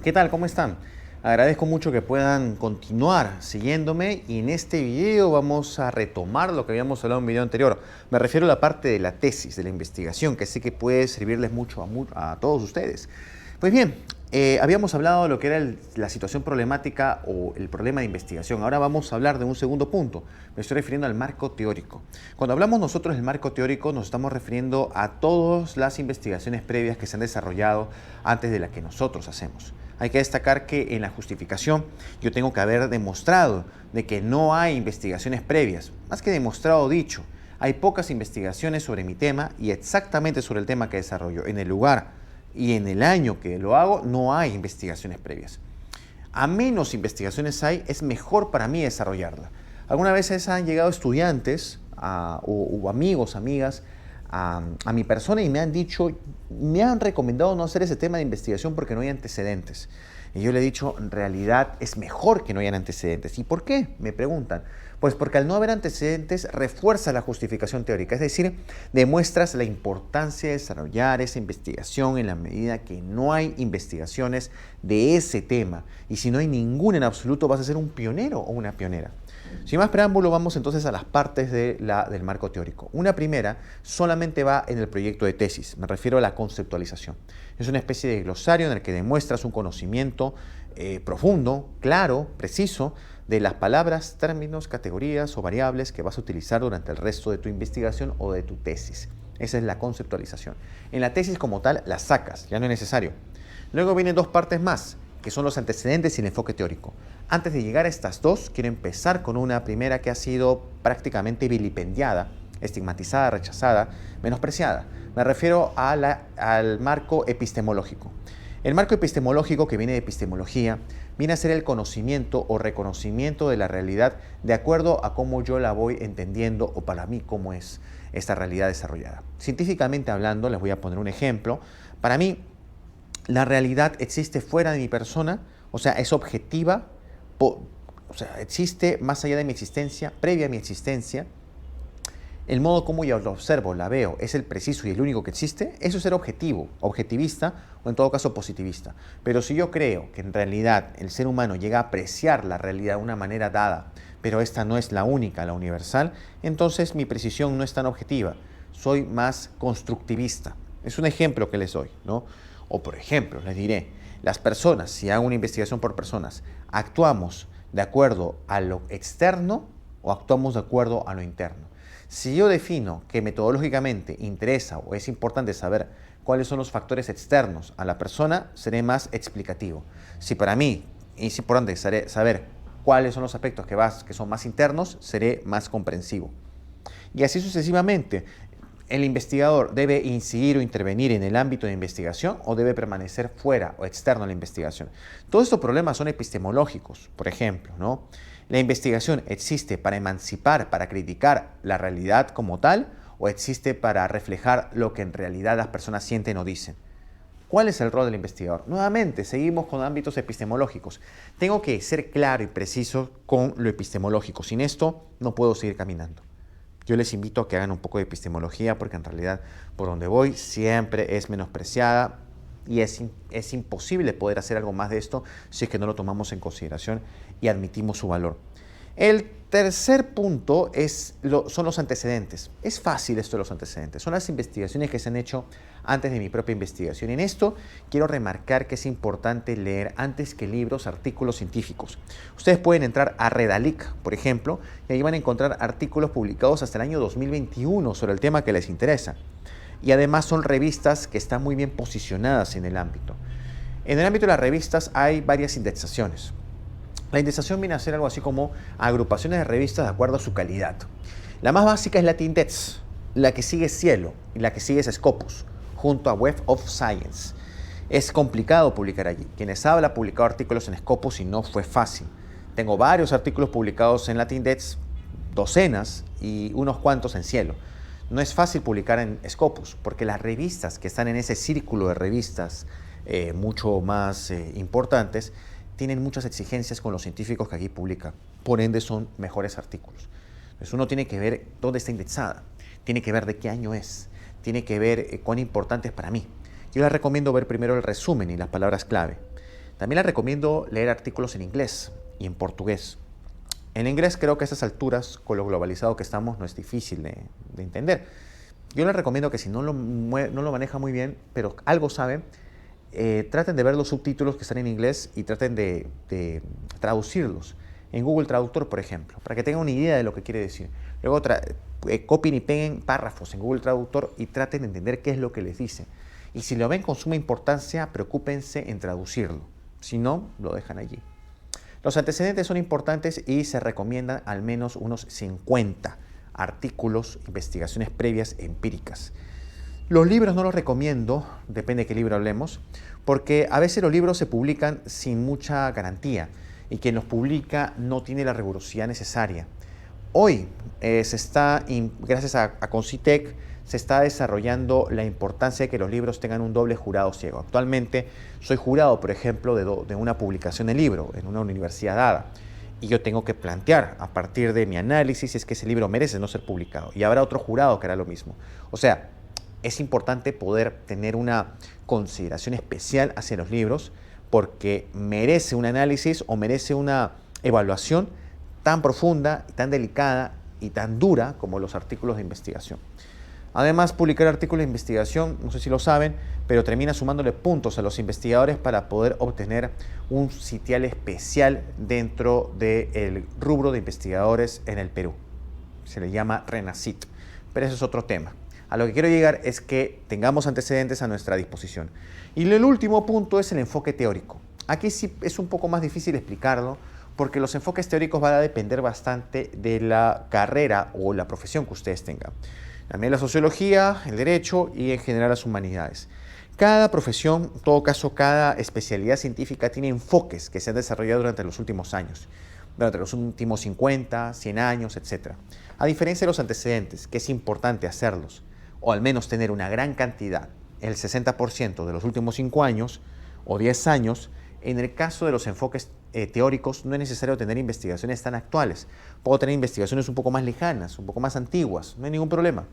¿Qué tal? ¿Cómo están? Agradezco mucho que puedan continuar siguiéndome y en este video vamos a retomar lo que habíamos hablado en un video anterior. Me refiero a la parte de la tesis, de la investigación, que sé que puede servirles mucho a todos ustedes. Pues bien, habíamos hablado de lo que era la situación problemática o el problema de investigación. Ahora vamos a hablar de un segundo punto. Me estoy refiriendo al marco teórico. Cuando hablamos nosotros del marco teórico, nos estamos refiriendo a todas las investigaciones previas que se han desarrollado antes de las que nosotros hacemos. Hay que destacar que en la justificación yo tengo que haber demostrado de que no hay investigaciones previas. Más que demostrado, dicho. Hay pocas investigaciones sobre mi tema y exactamente sobre el tema que desarrollo. En el lugar y en el año que lo hago, no hay investigaciones previas. A menos investigaciones hay, es mejor para mí desarrollarla. Algunas veces han llegado estudiantes o amigos, amigas, a mi persona y me han dicho, me han recomendado no hacer ese tema de investigación porque no hay antecedentes. Y yo le he dicho, en realidad es mejor que no hayan antecedentes. ¿Y por qué? Me preguntan. Pues porque al no haber antecedentes refuerza la justificación teórica, es decir, demuestras la importancia de desarrollar esa investigación en la medida que no hay investigaciones de ese tema. Y si no hay ninguna en absoluto, vas a ser un pionero o una pionera. Sin más preámbulo, vamos entonces a las partes del marco teórico. Una primera solamente va en el proyecto de tesis, me refiero a la conceptualización. Es una especie de glosario en el que demuestras un conocimiento profundo, claro, preciso, de las palabras, términos, categorías o variables que vas a utilizar durante el resto de tu investigación o de tu tesis. Esa es la conceptualización. En la tesis como tal la sacas, ya no es necesario. Luego vienen dos partes más, que son los antecedentes y el enfoque teórico. Antes de llegar a estas dos, quiero empezar con una primera que ha sido prácticamente vilipendiada, estigmatizada, rechazada, menospreciada. Me refiero al marco epistemológico. El marco epistemológico, que viene de epistemología, viene a ser el conocimiento o reconocimiento de la realidad de acuerdo a cómo yo la voy entendiendo o para mí cómo es esta realidad desarrollada. Científicamente hablando, les voy a poner un ejemplo. Para mí, la realidad existe fuera de mi persona, o sea, es objetiva, o sea, existe más allá de mi existencia, previa a mi existencia. El modo como yo la observo, la veo, es el preciso y el único que existe. Eso es ser objetivo, objetivista o en todo caso positivista. Pero si yo creo que en realidad el ser humano llega a apreciar la realidad de una manera dada, pero esta no es la única, la universal, entonces mi precisión no es tan objetiva. Soy más constructivista. Es un ejemplo que les doy, ¿no? O por ejemplo, les diré, las personas, si hago una investigación por personas, ¿actuamos de acuerdo a lo externo o actuamos de acuerdo a lo interno? Si yo defino que metodológicamente interesa o es importante saber cuáles son los factores externos a la persona, seré más explicativo. Si para mí es importante saber cuáles son los aspectos que son más internos, seré más comprensivo. Y así sucesivamente. ¿El investigador debe incidir o intervenir en el ámbito de investigación o debe permanecer fuera o externo a la investigación? Todos estos problemas son epistemológicos, por ejemplo, ¿no? ¿La investigación existe para emancipar, para criticar la realidad como tal o existe para reflejar lo que en realidad las personas sienten o dicen? ¿Cuál es el rol del investigador? Nuevamente, seguimos con ámbitos epistemológicos. Tengo que ser claro y preciso con lo epistemológico. Sin esto, no puedo seguir caminando. Yo les invito a que hagan un poco de epistemología porque en realidad por donde voy siempre es menospreciada y es imposible poder hacer algo más de esto si es que no lo tomamos en consideración y admitimos su valor. El tercer punto son los antecedentes. Es fácil esto de los antecedentes. Son las investigaciones que se han hecho antes de mi propia investigación. En esto quiero remarcar que es importante leer antes que libros, artículos científicos. Ustedes pueden entrar a Redalyc, por ejemplo, y ahí van a encontrar artículos publicados hasta el año 2021 sobre el tema que les interesa. Y además son revistas que están muy bien posicionadas en el ámbito. En el ámbito de las revistas hay varias indexaciones. La indexación viene a ser algo así como agrupaciones de revistas de acuerdo a su calidad. La más básica es LatinDex, la que sigue es Cielo y la que sigue es Scopus, junto a Web of Science. Es complicado publicar allí. Quienes hablan publicado artículos en Scopus y no fue fácil. Tengo varios artículos publicados en LatinDex, docenas y unos cuantos en Cielo. No es fácil publicar en Scopus porque las revistas que están en ese círculo de revistas mucho más importantes tienen muchas exigencias con los científicos que aquí publican, por ende son mejores artículos. Entonces uno tiene que ver dónde está indexada, tiene que ver de qué año es, tiene que ver cuán importante es para mí. Yo les recomiendo ver primero el resumen y las palabras clave. También les recomiendo leer artículos en inglés y en portugués. En inglés creo que a estas alturas, con lo globalizado que estamos, no es difícil de entender. Yo les recomiendo que si no lo maneja muy bien, pero algo sabe, traten de ver los subtítulos que están en inglés y traten de traducirlos en Google Traductor, por ejemplo, para que tengan una idea de lo que quiere decir. Luego copien y peguen párrafos en Google Traductor y traten de entender qué es lo que les dice. Y si lo ven con suma importancia, preocúpense en traducirlo. Si no, lo dejan allí. Los antecedentes son importantes y se recomiendan al menos unos 50 artículos, investigaciones previas empíricas. Los libros no los recomiendo, depende de qué libro hablemos, porque a veces los libros se publican sin mucha garantía y quien los publica no tiene la rigurosidad necesaria. Hoy gracias a Concitec, se está desarrollando la importancia de que los libros tengan un doble jurado ciego. Actualmente soy jurado, por ejemplo, de una publicación de libro en una universidad dada. Y yo tengo que plantear a partir de mi análisis si es que ese libro merece no ser publicado. Y habrá otro jurado que hará lo mismo. O sea, es importante poder tener una consideración especial hacia los libros porque merece un análisis o merece una evaluación tan profunda, tan delicada y tan dura como los artículos de investigación. Además, publicar artículos de investigación, no sé si lo saben, pero termina sumándole puntos a los investigadores para poder obtener un sitial especial dentro del rubro de investigadores en el Perú. Se le llama RENACIT, pero ese es otro tema. A lo que quiero llegar es que tengamos antecedentes a nuestra disposición. Y el último punto es el enfoque teórico. Aquí sí es un poco más difícil explicarlo, porque los enfoques teóricos van a depender bastante de la carrera o la profesión que ustedes tengan. También la sociología, el derecho y en general las humanidades. Cada profesión, en todo caso cada especialidad científica tiene enfoques que se han desarrollado durante los últimos años, durante los últimos 50, 100 años, etc. A diferencia de los antecedentes, que es importante hacerlos, o al menos tener una gran cantidad, el 60% de los últimos 5 años o 10 años, en el caso de los enfoques teóricos no es necesario tener investigaciones tan actuales. Puedo tener investigaciones un poco más lejanas, un poco más antiguas, no hay ningún problema.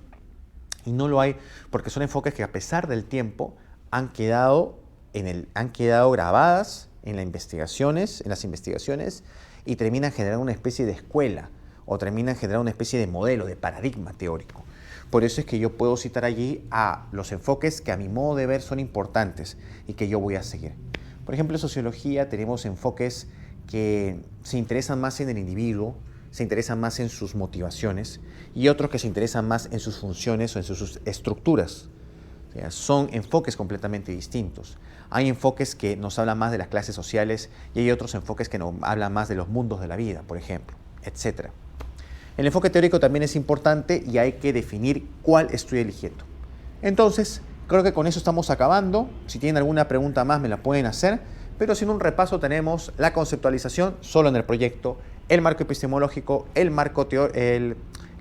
Y no lo hay porque son enfoques que a pesar del tiempo han quedado grabadas en las investigaciones y terminan generando una especie de escuela o terminan generando una especie de modelo, de paradigma teórico. Por eso es que yo puedo citar allí a los enfoques que a mi modo de ver son importantes y que yo voy a seguir. Por ejemplo, en sociología tenemos enfoques que se interesan más en el individuo, se interesan más en sus motivaciones y otros que se interesan más en sus funciones o en sus estructuras. O sea, son enfoques completamente distintos. Hay enfoques que nos hablan más de las clases sociales y hay otros enfoques que nos hablan más de los mundos de la vida, por ejemplo, etc. El enfoque teórico también es importante y hay que definir cuál estoy eligiendo. Entonces, creo que con eso estamos acabando. Si tienen alguna pregunta más me la pueden hacer, pero sin un repaso tenemos la conceptualización solo en el proyecto, el marco epistemológico,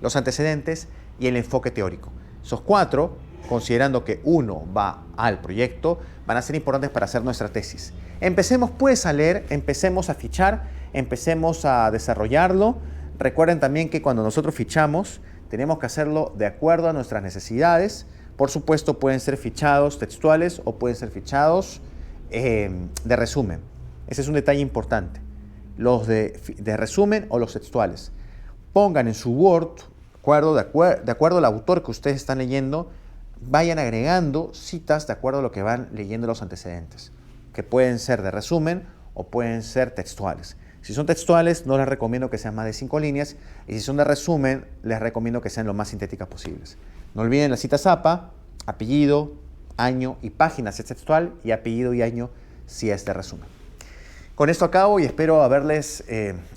los antecedentes y el enfoque teórico. Esos 4, considerando que uno va al proyecto, van a ser importantes para hacer nuestra tesis. Empecemos pues a leer, empecemos a fichar, empecemos a desarrollarlo. Recuerden también que cuando nosotros fichamos, tenemos que hacerlo de acuerdo a nuestras necesidades. Por supuesto, pueden ser fichados textuales o pueden ser fichados de resumen. Ese es un detalle importante. Los de resumen o los textuales. Pongan en su Word, de acuerdo al autor que ustedes están leyendo, vayan agregando citas de acuerdo a lo que van leyendo los antecedentes, que pueden ser de resumen o pueden ser textuales. Si son textuales, no les recomiendo que sean más de 5 líneas, y si son de resumen, les recomiendo que sean lo más sintéticas posibles. No olviden la cita ZAPA, apellido, año y página si es textual, y apellido y año si es de resumen. Con esto acabo y espero haberles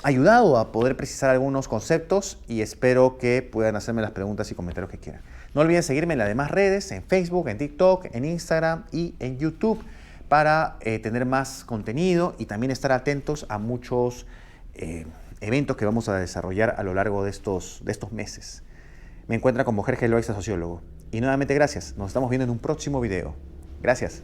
ayudado a poder precisar algunos conceptos y espero que puedan hacerme las preguntas y comentarios que quieran. No olviden seguirme en las demás redes, en Facebook, en TikTok, en Instagram y en YouTube para tener más contenido y también estar atentos a muchos eventos que vamos a desarrollar a lo largo de estos meses. Me encuentran como Jorge Loaiza, sociólogo. Y nuevamente gracias. Nos estamos viendo en un próximo video. Gracias.